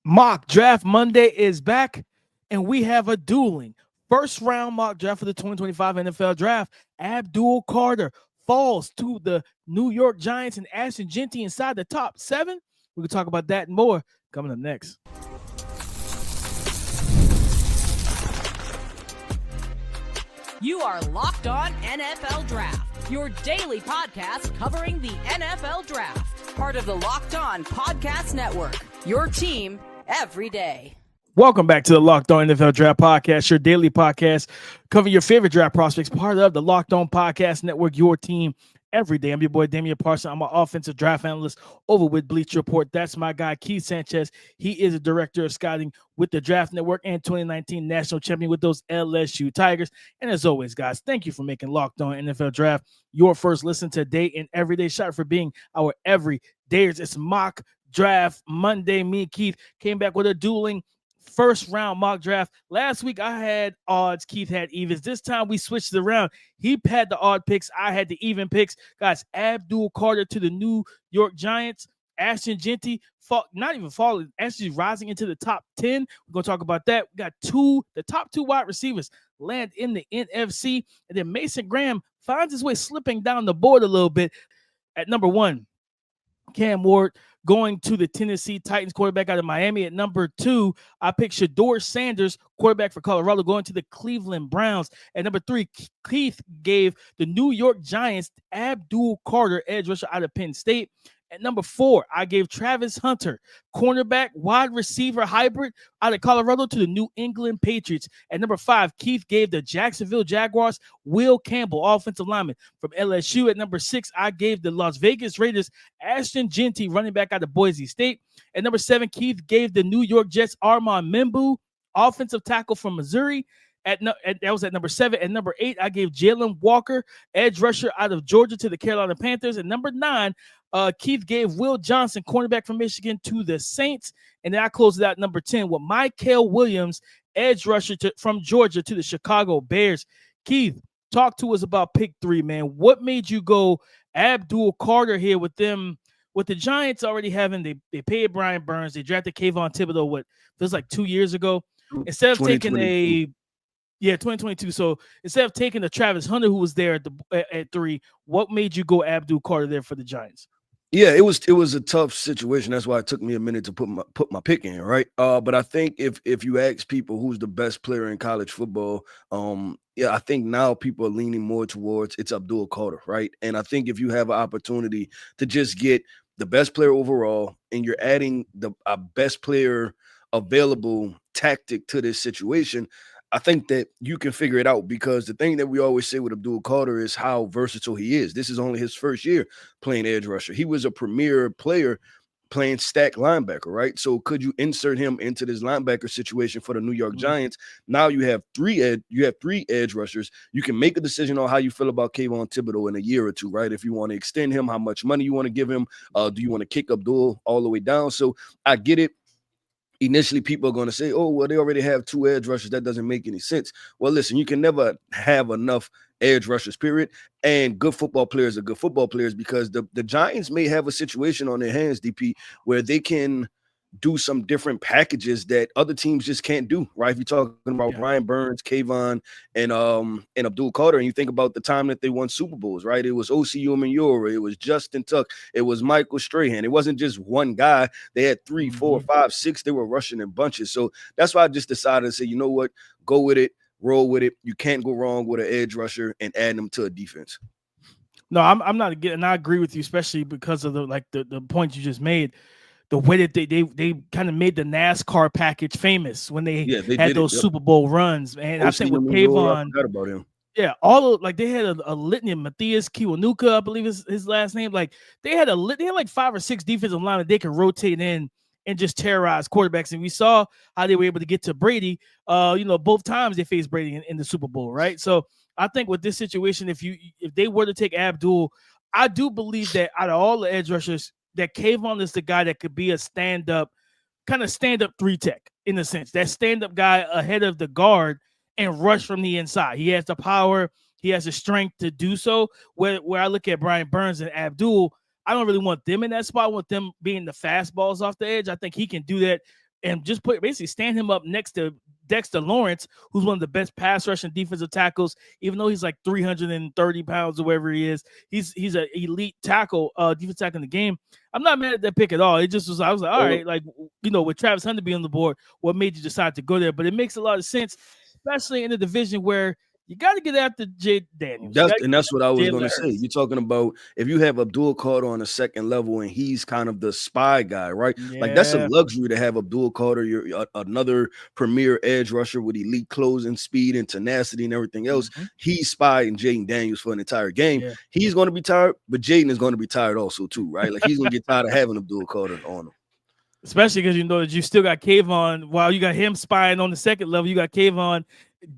Mock Draft Monday is back, and we have a dueling first round mock draft for the 2025 NFL Draft. Abdul Carter falls to the New York Giants and Ashton Jeanty inside the top 7. We can talk about that and more coming up next. You are Locked On NFL Draft, your daily podcast covering the NFL Draft. Part of the Locked On Podcast Network, your team every day. Welcome back to the Locked On NFL Draft Podcast, your daily podcast covering your favorite draft prospects, part of the Locked On Podcast Network, your team every day. I'm your boy, Damian Parson. I'm an offensive draft analyst over with Bleacher Report. That's my guy, Keith Sanchez. He is a director of scouting with the Draft Network and 2019 national champion with those LSU Tigers. And as always, guys, thank you for making Locked On NFL Draft your first listen today and every day. Shout out for being our everydayers. It's Mock Draft Monday. Me and Keith came back with a dueling first round mock draft. Last week I had odds, Keith had evens. This time we switched it around. He had the odd picks, I had the even picks. Guys, Abdul Carter to the New York Giants. Ashton Jeanty not even falling, actually rising into the top 10. We're going to talk about that. We got the top two wide receivers land in the NFC, and then Mason Graham finds his way slipping down the board a little bit at number 1. Cam Ward going to the Tennessee Titans, quarterback out of Miami. At number 2, I picked Shedeur Sanders, quarterback for Colorado, going to the Cleveland Browns. At number 3, Keith gave the New York Giants Abdul Carter, edge rusher out of Penn State. At number 4, I gave Travis Hunter, cornerback, wide receiver hybrid out of Colorado, to the New England Patriots. At number 5, Keith gave the Jacksonville Jaguars Will Campbell, offensive lineman from LSU. At number 6, I gave the Las Vegas Raiders Ashton Jeanty, running back out of Boise State. At number 7, Keith gave the New York Jets Armand Membu, offensive tackle from Missouri. That was at number 7. At number 8, I gave Jalen Walker, edge rusher out of Georgia, to the Carolina Panthers. At number 9, Keith gave Will Johnson, cornerback from Michigan, to the Saints. And then I closed it out at number 10 with Mykel Williams, edge rusher from Georgia, to the Chicago Bears. Keith, talk to us about pick 3, man. What made you go Abdul Carter here with them? With the Giants already having, they paid Brian Burns, they drafted Kayvon Thibodeau, what feels like 2 years ago. Instead of taking 2022. So instead of taking the Travis Hunter, who was there at 3, what made you go Abdul Carter there for the Giants? Yeah, it was a tough situation. That's why it took me a minute to put my pick in, right? But I think if you ask people who's the best player in college football, I think now people are leaning more towards it's Abdul Carter, right? And I think if you have an opportunity to just get the best player overall and you're adding the best player available tactic to this situation, I think that you can figure it out, because the thing that we always say with Abdul Carter is how versatile he is. This is only his first year playing edge rusher. He was a premier player playing stack linebacker, right? So could you insert him into this linebacker situation for the New York Giants? Now you have three edge rushers. You can make a decision on how you feel about Kayvon Thibodeau in a year or two, right? If you want to extend him, how much money you want to give him. Do you want to kick Abdul all the way down? So I get it. Initially, people are going to say, oh, well, they already have 2 edge rushers. That doesn't make any sense. Well, listen, you can never have enough edge rushers, period. And good football players are good football players, because the Giants may have a situation on their hands, DP, where they can do some different packages that other teams just can't do, right? If you're talking about Brian Burns, Kayvon, and Abdul Carter, and you think about the time that they won Super Bowls, right? It was O.C. Umenyiora, it was Justin Tuck, it was Michael Strahan. It wasn't just one guy. They had 3, 4, 5, 6. They were rushing in bunches. So that's why I just decided to say, you know what? Go with it, roll with it. You can't go wrong with an edge rusher and add them to a defense. No, I'm not getting. I agree with you, especially because of the point you just made. The way that they kind of made the NASCAR package famous when they had those Super Bowl runs, man. I think with Kayvon, I forgot about him. Yeah, they had a litany of Matthias Kiwanuka, I believe is his last name. Like they had like 5 or 6 defensive linemen they could rotate in and just terrorize quarterbacks. And we saw how they were able to get to Brady. Both times they faced Brady in the Super Bowl, right? So I think with this situation, if they were to take Abdul, I do believe that out of all the edge rushers, that Kayvon is the guy that could be a stand-up 3 tech in a sense. That stand-up guy ahead of the guard and rush from the inside. He has the power. He has the strength to do so. Where I look at Brian Burns and Abdul, I don't really want them in that spot. I want them being the fastballs off the edge. I think he can do that and just basically stand him up next to Dexter Lawrence, who's one of the best pass rushing defensive tackles, even though he's like 330 pounds or whatever he is. He's an elite tackle, defensive tackle in the game. I'm not mad at that pick at all. It just was, I was like, all right, like, with Travis Hunter being on the board, what made you decide to go there? But it makes a lot of sense, especially in a division where you got to get after Jay Daniels. That's what I was going to say. You're talking about if you have Abdul Carter on the second level and he's kind of the spy guy, right? Yeah. Like that's a luxury to have Abdul Carter, you're another premier edge rusher with elite closing speed and tenacity and everything else. He's spying Jaden Daniels for an entire game. Yeah. He's going to be tired, but Jaden is going to be tired also too, right? Like he's going to get tired of having Abdul Carter on him. Especially because you know that you still got Kayvon. While you got him spying on the second level, you got Kayvon,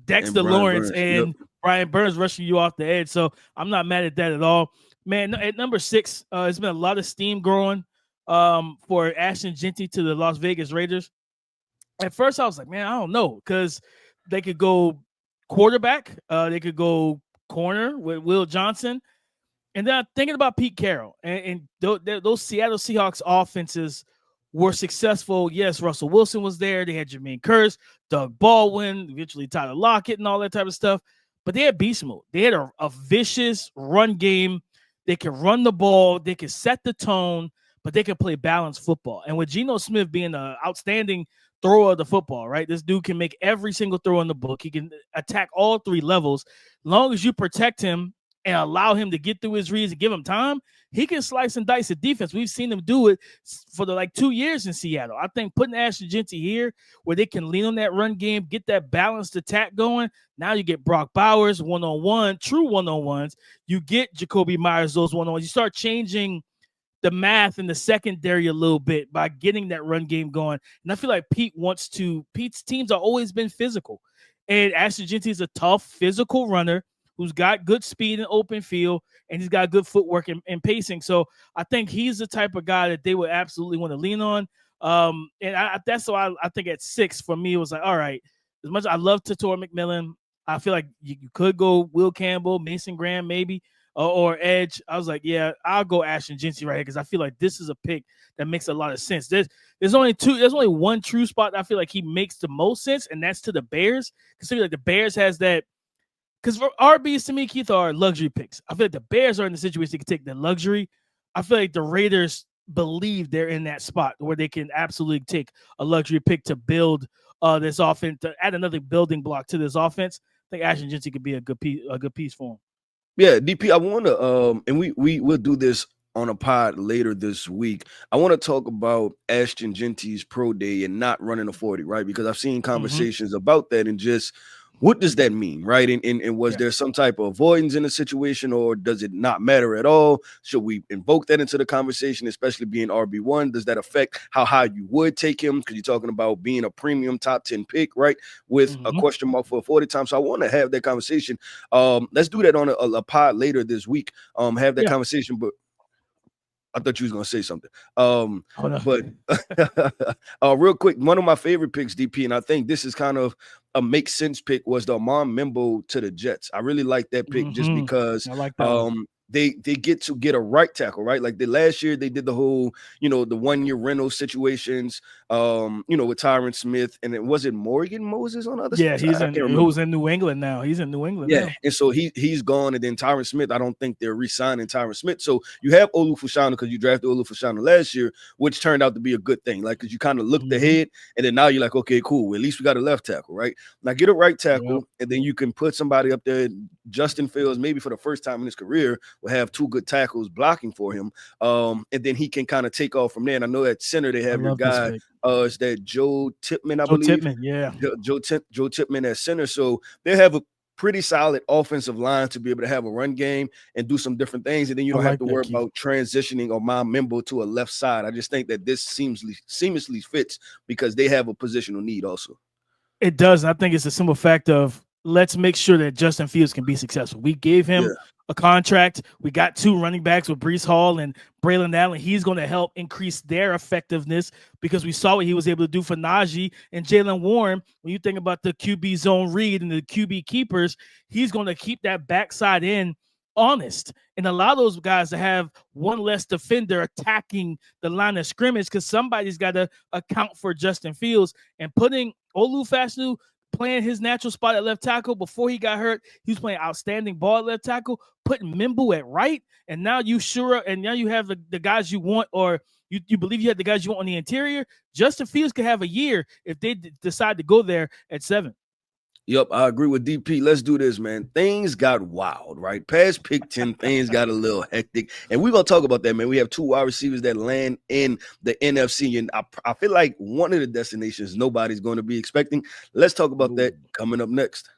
Dexter Lawrence, and Brian Burns rushing you off the edge. So I'm not mad at that at all. Man, at number 6, it's been a lot of steam growing for Ashton Jeanty to the Las Vegas Raiders. At first, I was like, man, I don't know, because they could go quarterback. They could go corner with Will Johnson. And then I'm thinking about Pete Carroll. And those Seattle Seahawks offenses were successful. Yes, Russell Wilson was there. They had Jermaine Kearse, Doug Baldwin, eventually Tyler Lockett, and all that type of stuff. But they had beast mode. They had a vicious run game. They could run the ball. They could set the tone, but they could play balanced football. And with Geno Smith being an outstanding thrower of the football, right? This dude can make every single throw in the book. He can attack all 3 levels. As long as you protect him and allow him to get through his reads and give him time, he can slice and dice the defense. We've seen him do it for the 2 years in Seattle. I think putting Ashton Jeanty here where they can lean on that run game, get that balanced attack going. Now you get Brock Bowers one-on-one, true one-on-ones. You get Jacoby Myers, those one-on-ones. You start changing the math in the secondary a little bit by getting that run game going. And I feel like Pete's teams have always been physical. And Ashton Jeanty is a tough, physical runner who's got good speed and open field, and he's got good footwork and pacing. So I think he's the type of guy that they would absolutely want to lean on. And that's why I think at 6 for me, it was like, all right, as much as I love Tator McMillan, I feel like you could go Will Campbell, Mason Graham maybe, or Edge. I was like, yeah, I'll go Ashton Jeanty right here because I feel like this is a pick that makes a lot of sense. There's only one true spot that I feel like he makes the most sense, and that's to the Bears. Because I feel like the Bears has that. Because for RBs, to me, Keith, are luxury picks. I feel like the Bears are in the situation they can take the luxury. I feel like the Raiders believe they're in that spot where they can absolutely take a luxury pick to build this offense, to add another building block to this offense. I think Ashton Jeanty could be a good piece for him. Yeah, DP, I want to, and we'll do this on a pod later this week. I want to talk about Ashton Jeanty's pro day and not running a 40, right? Because I've seen conversations about that and just what does that mean, right? And was there some type of avoidance in the situation, or does it not matter at all? Should we invoke that into the conversation, especially being RB1? Does that affect how high you would take him? Because you're talking about being a premium top 10 pick, right? With a question mark for a 40 time. So I want to have that conversation. Let's do that on a pod later this week. Have that conversation, but I thought you was gonna say something. But real quick, one of my favorite picks, DP, and I think this is kind of a make sense pick, was the Amon Membo to the Jets. I really like that pick just because I like that they get to get a right tackle, right? Like the last year they did the whole, the 1 year rental situations, with Tyron Smith, and was it Morgan Moses on the other side? Yeah, who's in New England now. He's in New England now. And so he's gone, and then Tyron Smith, I don't think they're re-signing Tyron Smith. So you have Olu Fashanu because you drafted Olu Fashanu last year, which turned out to be a good thing. Like, because you kind of looked ahead, and then now you're like, okay, cool. At least we got a left tackle, right? Now get a right tackle, and then you can put somebody up there. Justin Fields, maybe for the first time in his career, will have 2 good tackles blocking for him, and then he can kind of take off from there. And I know at center they have your guy, it's that Joe Tipman, I believe. Joe Tipman at center. So they have a pretty solid offensive line to be able to have a run game and do some different things, and then you don't have to worry about transitioning Amon Membo to a left side. I just think that this seamlessly fits because they have a positional need also. It does. I think it's a simple fact of let's make sure that Justin Fields can be successful. We gave him a contract. We got 2 running backs with Breece Hall and Braylon Allen. He's going to help increase their effectiveness because we saw what he was able to do for Najee and Jalen Warren. When you think about the QB zone read and the QB keepers, he's going to keep that backside in honest. And a lot of those guys that have one less defender attacking the line of scrimmage because somebody's got to account for Justin Fields. And putting Olu Fashanu playing his natural spot at left tackle before he got hurt, he was playing outstanding ball at left tackle, putting Mimbu at right, and now you have the guys you want, or you believe you have the guys you want on the interior. Justin Fields could have a year if they decide to go there at 7. Yep, I agree with DP. Let's do this, man. Things got wild, right? Past pick 10, things got a little hectic. And we're going to talk about that, man. We have 2 wide receivers that land in the NFC. And I feel like one of the destinations nobody's going to be expecting. Let's talk about that coming up next.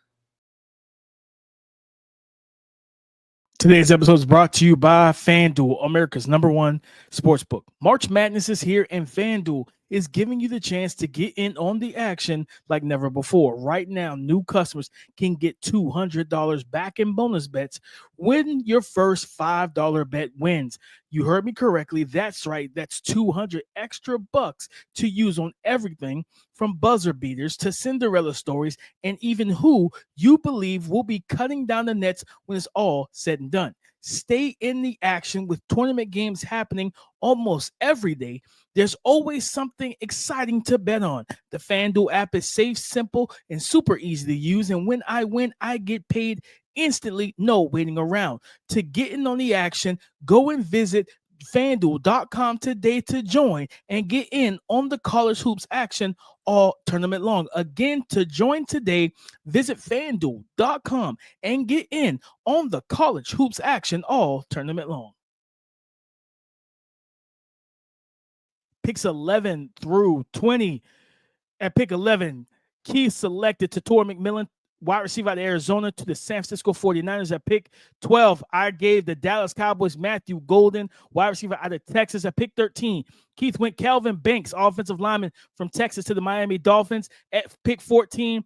Today's episode is brought to you by FanDuel, America's #1 sportsbook. March Madness is here, and FanDuel is giving you the chance to get in on the action like never before. Right now, new customers can get $200 back in bonus bets when your first $5 bet wins. You heard me correctly. That's right. That's 200 extra bucks to use on everything from buzzer beaters to Cinderella stories and even who you believe will be cutting down the nets when it's all said and done. Stay in the action with tournament games happening almost every day. There's always something exciting to bet on. The FanDuel app is safe, simple, and super easy to use. And when I win, I get paid instantly, no waiting around. To get in on the action, go and visit FanDuel.com today to join and get in on the college hoops action all tournament long. Again, to join today, visit FanDuel.com and get in on the college hoops action all tournament long. Picks 11 through 20. At pick 11, Keith selected Tator McMillan, wide receiver out of Arizona, to the San Francisco 49ers. At pick 12, I gave the Dallas Cowboys Matthew Golden, wide receiver out of Texas. At pick 13, Keith went Calvin Banks, offensive lineman from Texas, to the Miami Dolphins. At pick 14,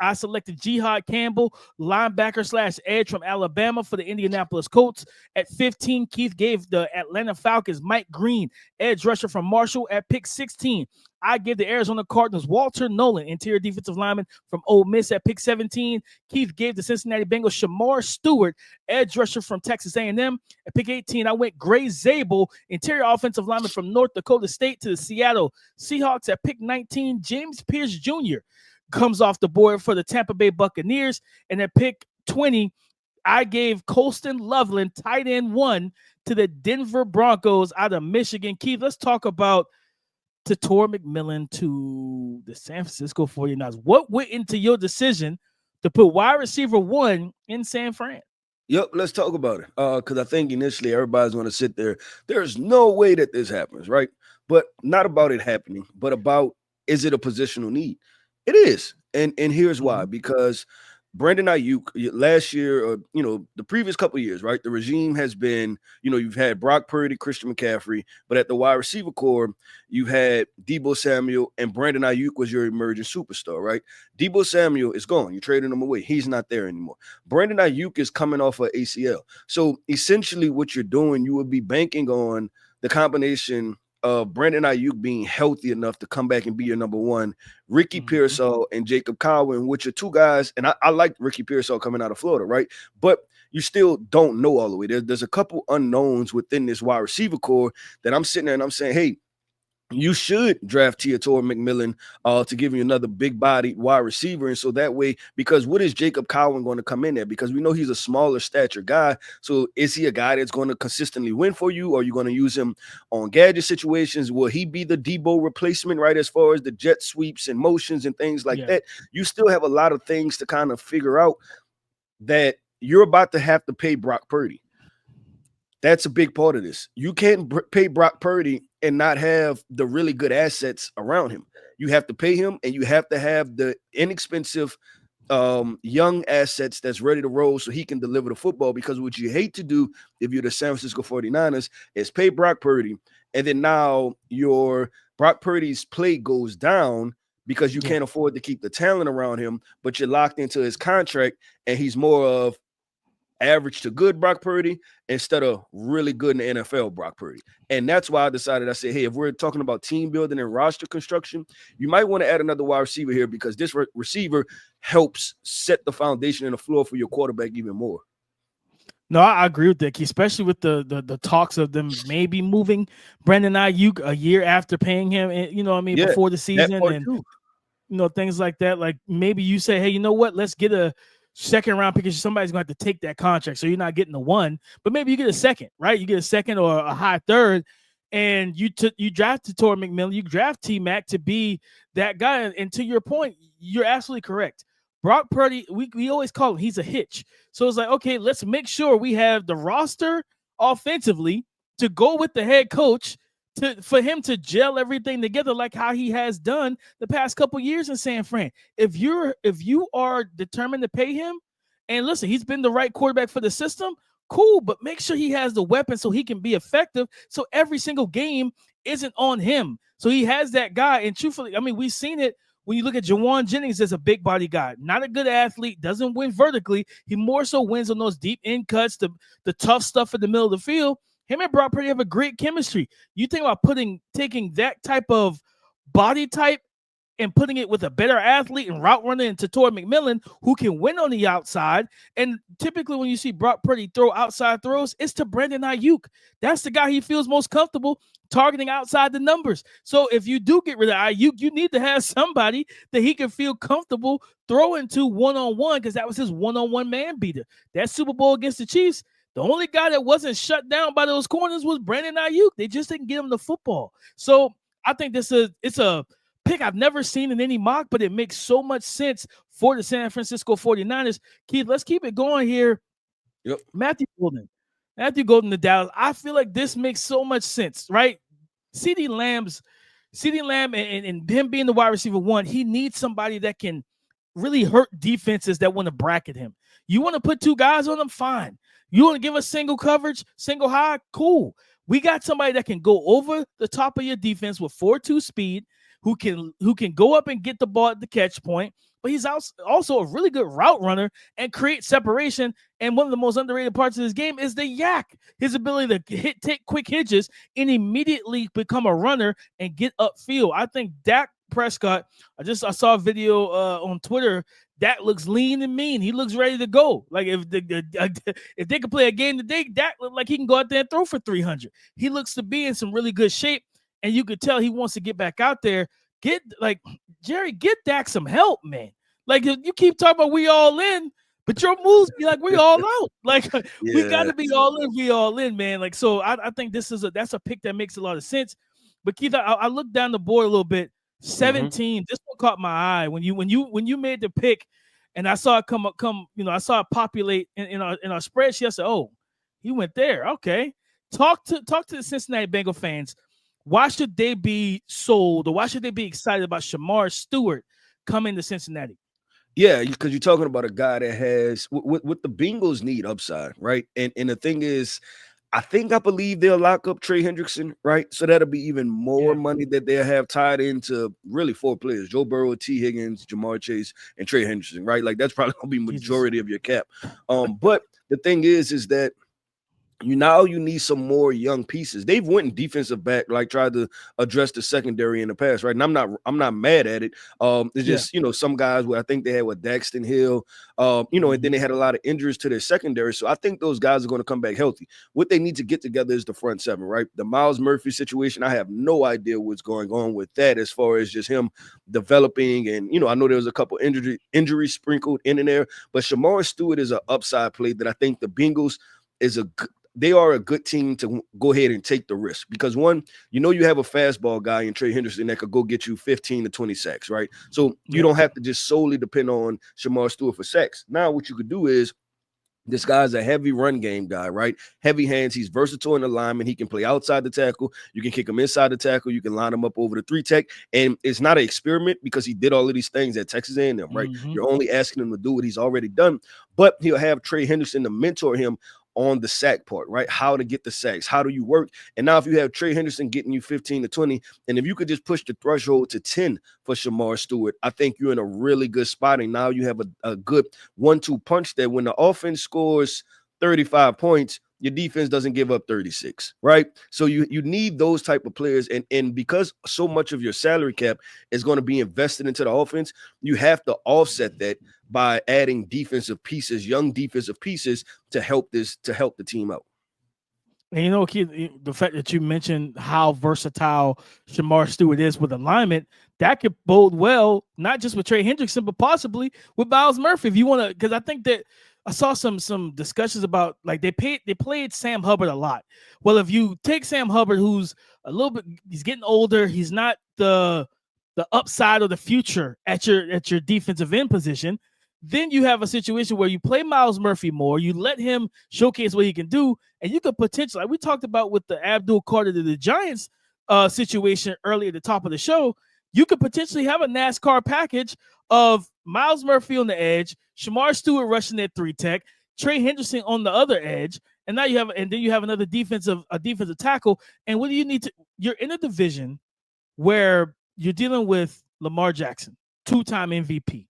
I selected Jihad Campbell, linebacker / edge from Alabama, for the Indianapolis Colts. At 15, Keith gave the Atlanta Falcons Mike Green, edge rusher from Marshall. At pick 16, I gave the Arizona Cardinals Walter Nolan, interior defensive lineman from Ole Miss. At pick 17, Keith gave the Cincinnati Bengals Shamar Stewart, edge rusher from Texas A&M. At pick 18, I went Gray Zabel, interior offensive lineman from North Dakota State, to the Seattle Seahawks. At pick 19, James Pierce Jr. comes off the board for the Tampa Bay Buccaneers. And at pick 20, I gave Colston Loveland, tight end 1, to the Denver Broncos out of Michigan. Keith, let's talk about Tator McMillan to the San Francisco 49ers. What went into your decision to put wide receiver 1 in San Fran? Yep, let's talk about it. Because I think initially everybody's going to sit there. There's no way that this happens, right? But not about it happening, but about, is it a positional need? It is. And here's why. Because Brandon Ayuk last year, or the previous couple of years, right? The regime has been, you've had Brock Purdy, Christian McCaffrey, but at the wide receiver core, you've had Deebo Samuel, and Brandon Ayuk was your emerging superstar, right? Deebo Samuel is gone. You're trading him away. He's not there anymore. Brandon Ayuk is coming off of ACL. So essentially what you're doing, you would be banking on the combination of Brandon Ayuk being healthy enough to come back and be your number 1, Ricky Pearsall and Jacob Cowin, which are 2 guys, and I like Ricky Pearsall coming out of Florida, right? But you still don't know all the way. There's a couple unknowns within this wide receiver core that I'm sitting there and I'm saying, hey, you should draft Tator McMillan to give you another big-bodied wide receiver. And so that way, because what is Jacob Cowin going to come in there? Because we know he's a smaller stature guy. So is he a guy that's going to consistently win for you? Or are you going to use him on gadget situations? Will he be the Deebo replacement, right, as far as the jet sweeps and motions and things like that? You still have a lot of things to kind of figure out that you're about to have to pay Brock Purdy. That's a big part of this. You can't pay Brock Purdy and not have the really good assets around him. You have to pay him, and you have to have the inexpensive young assets that's ready to roll so he can deliver the football. Because what you hate to do if you're the San Francisco 49ers is pay Brock Purdy, and then now your Brock Purdy's play goes down because you can't afford to keep the talent around him, but you're locked into his contract, and he's more of average to good Brock Purdy instead of really good in the NFL Brock Purdy. And that's why I decided, I said, hey, if we're talking about team building and roster construction, you might want to add another wide receiver here, because this receiver helps set the foundation and the floor for your quarterback even more. No, I agree with that, especially with the talks of them maybe moving Brandon Ayuk a year after paying him, and you know what I mean, Yeah, before the that season, part and too. things like that. Like maybe you say, hey, you know what? Let's get a second round pick. Somebody's going to have to take that contract, so you're not getting the one, but maybe you get a second, right? You get a second or a high third, and you drafted Torrey McMillan, you draft T Mac to be that guy. And to your point, you're absolutely correct. Brock Purdy, we always call him, he's a hitch. So it's like, okay, let's make sure we have the roster offensively to go with the head coach for him to gel everything together like how he has done the past couple years in San Fran. If you are determined to pay him, and listen, he's been the right quarterback for the system, cool, but make sure he has the weapon so he can be effective. So every single game isn't on him. So he has that guy. And truthfully, I mean, we've seen it when you look at Jawan Jennings as a big body guy, not a good athlete, doesn't win vertically. He more so wins on those deep in cuts, the tough stuff in the middle of the field. Him and Brock Purdy have a great chemistry. You think about taking that type of body type and putting it with a better athlete and route runner into Torrey McMillan, who can win on the outside. And typically when you see Brock Purdy throw outside throws, it's to Brandon Ayuk. That's the guy he feels most comfortable targeting outside the numbers. So if you do get rid of Ayuk, you need to have somebody that he can feel comfortable throwing to one-on-one, because that was his one-on-one man beater. That Super Bowl against the Chiefs, the only guy that wasn't shut down by those corners was Brandon Ayuk. They just didn't get him the football. So I think it's a pick I've never seen in any mock, but it makes so much sense for the San Francisco 49ers. Keith, let's keep it going here. Yep. Matthew Golden to Dallas. I feel like this makes so much sense, right? CeeDee Lamb and him being the wide receiver one, he needs somebody that can really hurt defenses that want to bracket him. You want to put two guys on him? Fine. You want to give us single coverage, single high? Cool. We got somebody that can go over the top of your defense with 4.2 speed, who can go up and get the ball at the catch point, but he's also a really good route runner and create separation. And one of the most underrated parts of his game is the yak, his ability to take quick hitches and immediately become a runner and get upfield. I think Dak Prescott, I saw a video on Twitter. Dak looks lean and mean. He looks ready to go. Like if they could play a game today, Dak look like he can go out there and throw for 300. He looks to be in some really good shape. And you could tell he wants to get back out there. Jerry, get Dak some help, man. Like, you keep talking about we all in, but your moves be like we all out. Like, we got to be all in, we all in, man. Like, so I think that's a pick that makes a lot of sense. But Keith, I looked down the board a little bit. 17. This one caught my eye when you made the pick, and I saw it come. I saw it populate in our spreadsheet. I said, oh, he went there. Okay. Talk to the Cincinnati Bengal fans. Why should they be sold, or why should they be excited about Shamar Stewart coming to Cincinnati? Yeah, because you're talking about a guy that has what the Bengals need upside, right? And the thing is, I believe they'll lock up Trey Hendrickson, right? So that'll be even more money that they'll have tied into really 4 players: Joe Burrow, T. Higgins, Jamar Chase, and Trey Hendrickson, right? Like that's probably gonna be majority of your cap. But the thing is that you need some more young pieces. They've went in defensive back, like tried to address the secondary in the past, right? And I'm not mad at it. It's just some guys where I think they had with Daxton Hill, and then they had a lot of injuries to their secondary. So I think those guys are going to come back healthy. What they need to get together is the front seven, right? The Miles Murphy situation, I have no idea what's going on with that as far as just him developing. And I know there was a couple injuries sprinkled in there, but Shamar Stewart is an upside play that I think the Bengals they are a good team to go ahead and take the risk, because one, you have a fastball guy in Trey Hendrickson that could go get you 15 to 20 sacks, right? So you don't have to just solely depend on Shamar Stewart for sacks. Now what you could do is, this guy's a heavy run game guy, right? Heavy hands. He's versatile in the lineman. He can play outside the tackle. You can kick him inside the tackle. You can line him up over the 3 tech. And it's not an experiment, because he did all of these things at Texas A&M, right? You're only asking him to do what he's already done. But he'll have Trey Hendrickson to mentor him on the sack part, right? How to get the sacks. How do you work? And now if you have Trey Hendrickson getting you 15 to 20, and if you could just push the threshold to 10 for Shamar Stewart, I think you're in a really good spot. And now you have a good 1-2 punch that when the offense scores 35 points, your defense doesn't give up 36, right? So you need those type of players. And because so much of your salary cap is going to be invested into the offense, you have to offset that by adding defensive pieces, young defensive pieces to help the team out. And you know, Keith, the fact that you mentioned how versatile Shamar Stewart is with alignment, that could bode well, not just with Trey Hendrickson, but possibly with Myles Murphy. If you want to, because I think that I saw some discussions about, like, they played Sam Hubbard a lot. Well, if you take Sam Hubbard, who's a little bit, he's getting older, he's not the upside or the future at your defensive end position. Then you have a situation where you play Myles Murphy more, you let him showcase what he can do, and you could potentially, like we talked about with the Abdul Carter to the Giants situation earlier at the top of the show, you could potentially have a NASCAR package of Myles Murphy on the edge, Shamar Stewart rushing that 3-tech, Trey Hendrickson on the other edge, and now then you have another defensive tackle. And what do you need to? You're in a division where you're dealing with Lamar Jackson, 2-time MVP.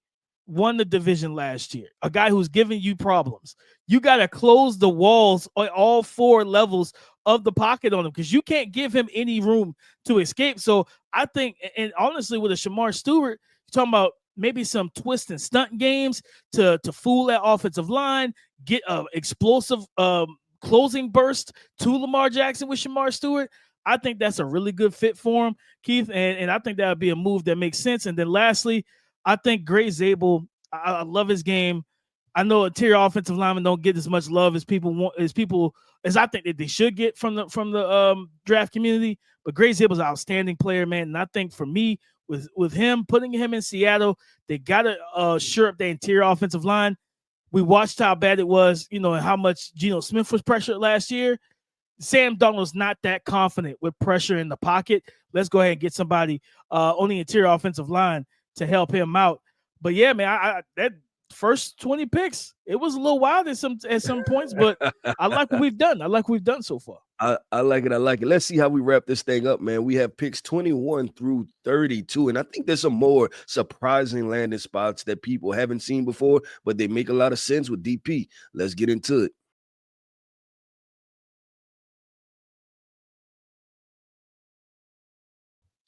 Won the division last year, a guy who's giving you problems. You got to close the walls on all 4 levels of the pocket on him, because you can't give him any room to escape. So I think, and honestly, with a Shamar Stewart, you're talking about maybe some twist and stunt games to fool that offensive line, get an explosive closing burst to Lamar Jackson with Shamar Stewart. I think that's a really good fit for him, Keith, and I think that would be a move that makes sense. And then lastly, I think Gray Zabel, I love his game. I know interior offensive linemen don't get as much love as as I think that they should get from the draft community. But Gray Zabel's an outstanding player, man. And I think for me, with him, putting him in Seattle, they got to shore up the interior offensive line. We watched how bad it was, and how much Geno Smith was pressured last year. Sam Darnold's not that confident with pressure in the pocket. Let's go ahead and get somebody on the interior offensive line to help him out. But yeah, man, I that first 20 picks, it was a little wild at some points, but I like what we've done. I like what we've done so far. I like it. Let's see how we wrap this thing up, man. We have picks 21 through 32, and I think there's some more surprising landing spots that people haven't seen before, but they make a lot of sense with DP. Let's get into it.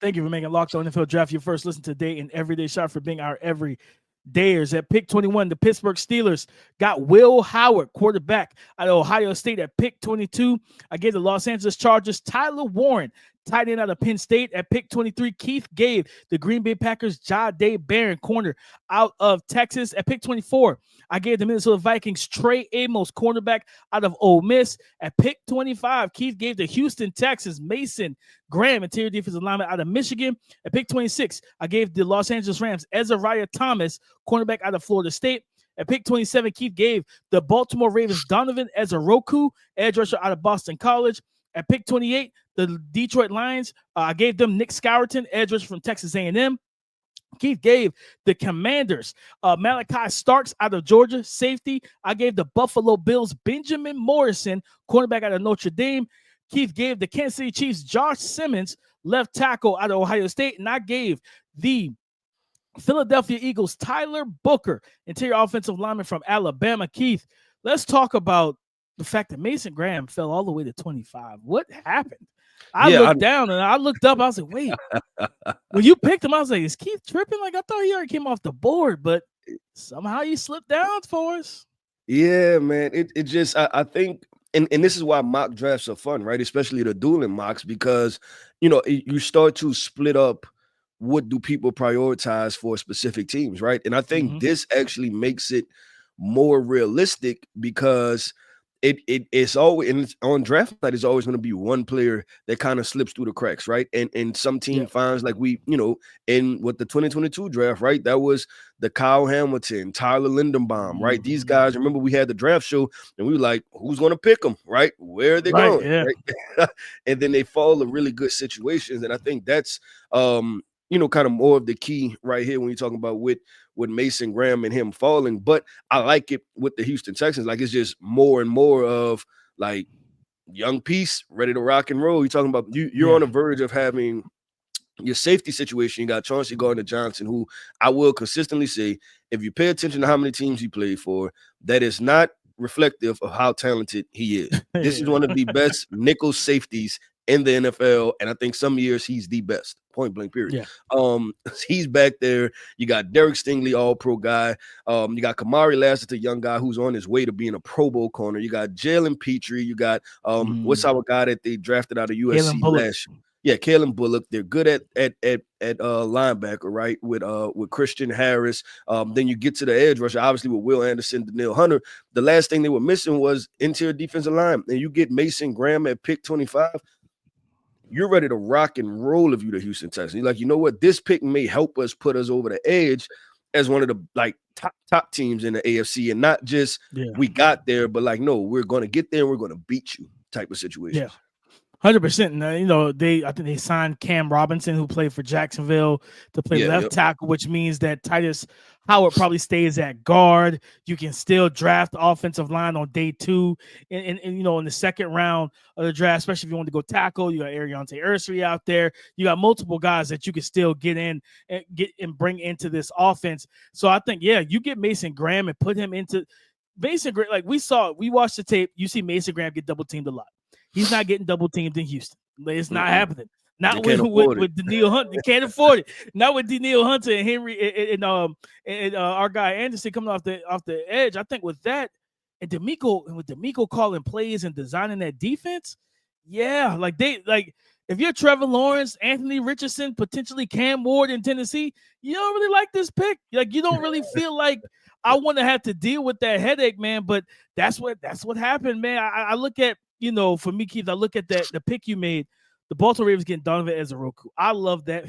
Thank you for making Locked On NFL Draft your first listen today and everyday shot, for being our everydayers. At pick 21, the Pittsburgh Steelers got Will Howard, quarterback out of Ohio State. At pick 22, I gave the Los Angeles Chargers Tyler Warren, tight end out of Penn State. At pick 23, Keith gave the Green Bay Packers Jahdae Barron, corner out of Texas. At pick 24, I gave the Minnesota Vikings Trey Amos, cornerback out of Ole Miss. At pick 25, Keith gave the Houston Texans Mason Graham, interior defensive lineman out of Michigan. At pick 26, I gave the Los Angeles Rams Ezariah Thomas, cornerback out of Florida State. At pick 27, Keith gave the Baltimore Ravens Donovan Ezeroku, edge rusher out of Boston College. At pick 28, the Detroit Lions, I gave them Nick Scourton, edge rusher from Texas A&M. Keith gave the Commanders Malachi Starks out of Georgia, safety. I gave the Buffalo Bills Benjamin Morrison, cornerback out of Notre Dame. Keith gave the Kansas City Chiefs Josh Simmons, left tackle out of Ohio State. And I gave the Philadelphia Eagles Tyler Booker, interior offensive lineman from Alabama. Keith, let's talk about the fact that Mason Graham fell all the way to 25. What happened? I looked down and I looked up. I was like, wait, when you picked him, I was like, is Keith tripping? Like, I thought he already came off the board, but somehow you slipped down for us. Yeah, man. It just, I think, and this is why mock drafts are fun, right? Especially the dueling mocks, because, you start to split up what do people prioritize for specific teams, right? And I think this actually makes it more realistic, because it's always, and it's on draft night, it's always going to be one player that kind of slips through the cracks, right? And some team finds, like in with the 2022 draft, right? That was the Kyle Hamilton, Tyler Lindenbaum, right? These guys, remember we had the draft show and we were like, who's going to pick them, right? Where are they going? Yeah. Right? And then they fall to really good situations. And I think that's, kind of more of the key right here when you're talking about with Mason Graham and him falling. But I like it with the Houston Texans. Like, it's just more and more of like young piece ready to rock and roll. You're talking about you're on the verge of having your safety situation. You got Chauncey Gardner-Johnson, who I will consistently say, if you pay attention to how many teams he played for, that is not reflective of how talented he is. This is one of the best nickel safeties in the NFL, and I think some years he's the best. Point blank, period. Yeah. He's back there. You got Derek Stingley, all-pro guy. You got Kamari Lassiter, a young guy who's on his way to being a Pro Bowl corner. You got Jalen Petrie. You got what's our guy that they drafted out of USC last year? Yeah, Kalen Bullock. They're good at linebacker, right? With Christian Harris. Then you get to the edge rusher, obviously with Will Anderson, Danielle Hunter. The last thing they were missing was interior defensive line. And you get Mason Graham at pick 25. You're ready to rock and roll if you're the Houston Texans. You're like, you know what? This pick may help us put us over the edge as one of the like top teams in the AFC, and not just we got there, but like, no, we're going to get there and we're going to beat you type of situation. Yeah. 100%. You know, I think they signed Cam Robinson, who played for Jacksonville, to play left tackle, which means that Titus Howard probably stays at guard. You can still draft the offensive line on day 2, and you know, in the second round of the draft, especially if you want to go tackle. You got Ariante Ursery out there. You got multiple guys that you can still get in and bring into this offense. So I think, you get Mason Graham and put him into Mason Graham. Like we watched the tape. You see Mason Graham get double teamed a lot. He's not getting double teamed in Houston. It's not happening. Not with Danielle Hunter. They can't afford it. Not with Danielle Hunter and Henry and our guy Anderson coming off the edge. I think with that and D'Amico calling plays and designing that defense, if you're Trevor Lawrence, Anthony Richardson, potentially Cam Ward in Tennessee, you don't really like this pick. Like, you don't really feel like I want to have to deal with that headache, man. But that's what happened, man. I look at, you know, for me, Keith, I look at the pick you made, the Baltimore Ravens getting Donovan Ezeroku. I love that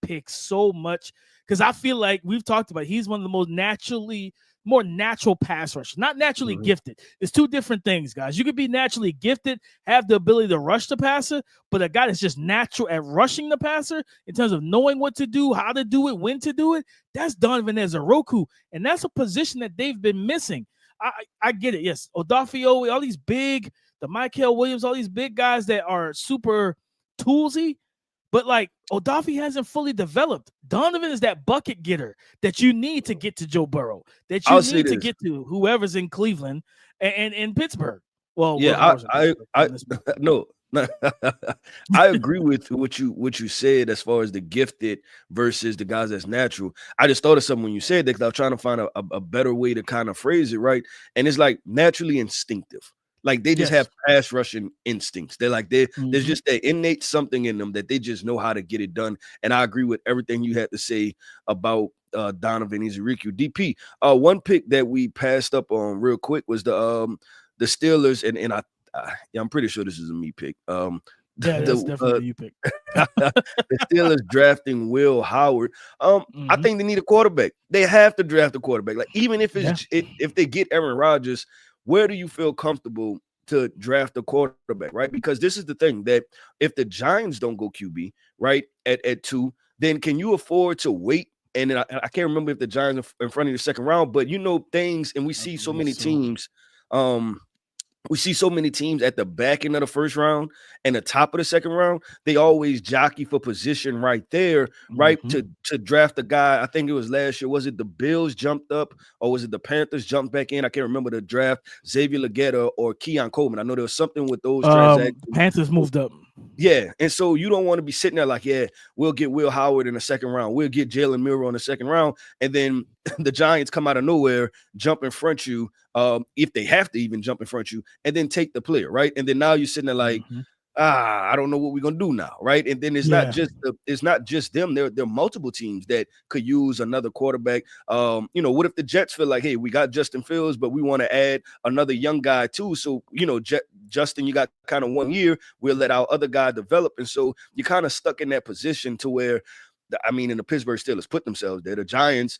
pick so much because I feel like we've talked about he's one of the more natural pass rushers, not naturally gifted. It's two different things, guys. You could be naturally gifted, have the ability to rush the passer, but a guy that's just natural at rushing the passer in terms of knowing what to do, how to do it, when to do it, that's Donovan Ezeroku, and that's a position that they've been missing. I get it. Yes, Odafio, all these big, the Michael Williams, all these big guys that are super toolsy, but like Odafe hasn't fully developed. Donovan is that bucket getter that you need to get to Joe Burrow, that you need to get to whoever's in Cleveland and in Pittsburgh. Well, yeah, I agree with what you said as far as the gifted versus the guys that's natural. I just thought of something when you said that because I was trying to find a better way to kind of phrase it, right? And it's like naturally instinctive. Like they just have pass rushing instincts. They're like there's just that innate something in them that they just know how to get it done. And I agree with everything you had to say about Donovan Ezeroku. DP, one pick that we passed up on real quick was the Steelers, and I'm pretty sure this is a me pick. That's definitely a you pick. The Steelers drafting Will Howard. I think they need a quarterback. They have to draft a quarterback. Like even if if they get Aaron Rodgers, where do you feel comfortable to draft a quarterback, right? Because this is the thing that if the Giants don't go QB, right, at 2, then can you afford to wait? And then I can't remember if the Giants are in front of the second round, but you know things, and we see so many teams. We see so many teams at the back end of the first round and the top of the second round. They always jockey for position right there, right? To draft a guy. I think it was last year. Was it the Bills jumped up or was it the Panthers jumped back in? I can't remember the draft. Xavier Legetta or Keon Coleman. I know there was something with those transactions. Panthers moved up. Yeah. And so you don't want to be sitting there like, we'll get Will Howard in the second round. We'll get Jalen Milroe in the second round. And then the Giants come out of nowhere, jump in front of you, if they have to even jump in front of you, and then take the player, right? And then now you're sitting there like, I don't know what we're gonna do now, right? And then it's not just them. There are multiple teams that could use another quarterback. You know, what if the Jets feel like, hey, we got Justin Fields, but we want to add another young guy too? So, you know, Justin, you got kind of 1 year. We'll let our other guy develop, and so you're kind of stuck in that position to where, and the Pittsburgh Steelers put themselves there. The Giants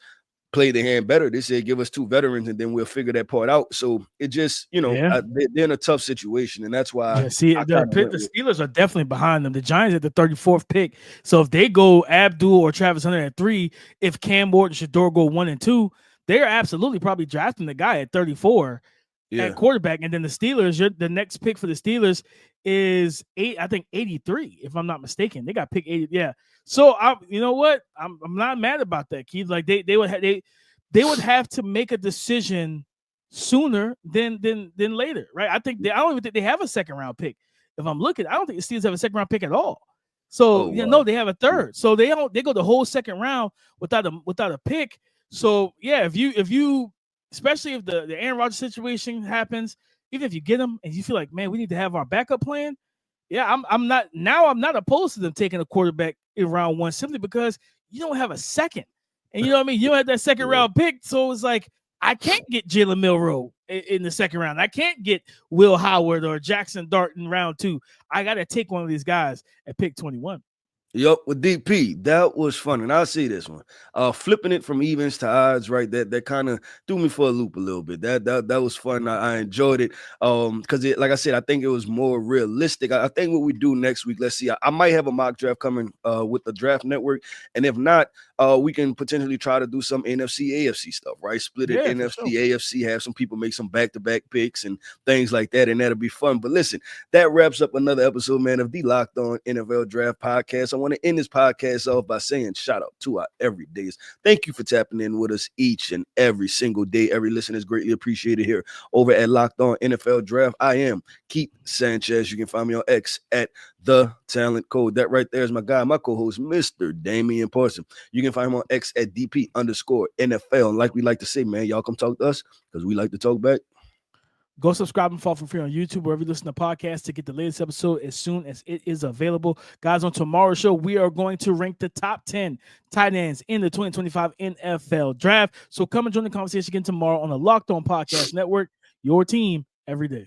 play their hand better. They said, give us 2 veterans and then we'll figure that part out. So it just, they're in a tough situation. And that's why the Steelers are definitely behind them. The Giants at the 34th pick. So if they go Abdul or Travis Hunter at 3, if Cam Ward and Shador go 1 and 2, they're absolutely probably drafting the guy at 34 at quarterback. And then the Steelers, the next pick for the Steelers is 83, if I'm not mistaken. They got pick 80. Yeah. So you know what? I'm not mad about that, Keith. Like they would have to make a decision sooner than later, right? I don't even think they have a second round pick if I'm looking, I don't think the Steelers have a second round pick at all. So wow. they have a third. So they go the whole second round without a pick. So yeah, if you especially if the Aaron Rodgers situation happens, even if you get him and you feel like, man, we need to have our backup plan. Yeah, I'm not opposed to them taking a quarterback in round 1 simply because you don't have a second. And you know what I mean? You don't have that second round pick. So it's like, I can't get Jalen Milroe in the second round. I can't get Will Howard or Jackson Dart in round 2. I got to take one of these guys at pick 21. Yup, with DP, that was fun, and I'll see this one. Flipping it from evens to odds, right? That kind of threw me for a loop a little bit. That was fun. I enjoyed it. Because like I said, I think it was more realistic. I think what we do next week, let's see. I might have a mock draft coming with the Draft Network, and if not, we can potentially try to do some NFC, AFC stuff, right? Split it NFC, sure. AFC, have some people make some back-to-back picks and things like that, and that'll be fun. But listen, that wraps up another episode, man, of the Locked On NFL Draft Podcast. I want to end this podcast off by saying shout out to our everydays. Thank you for tapping in with us each and every single day. Every listener is greatly appreciated here over at Locked On NFL Draft. I am Keith Sanchez. You can find me on X at The Talent Code. That right there is my guy, my co-host, Mr. Damian Parson. You can find him on X at DP_NFL. And like we like to say, man, y'all come talk to us because we like to talk back. Go subscribe and follow for free on YouTube, wherever you listen to podcasts, to get the latest episode as soon as it is available. Guys, on tomorrow's show, we are going to rank the top 10 tight ends in the 2025 NFL Draft. So come and join the conversation again tomorrow on the Locked On Podcast Network, your team every day.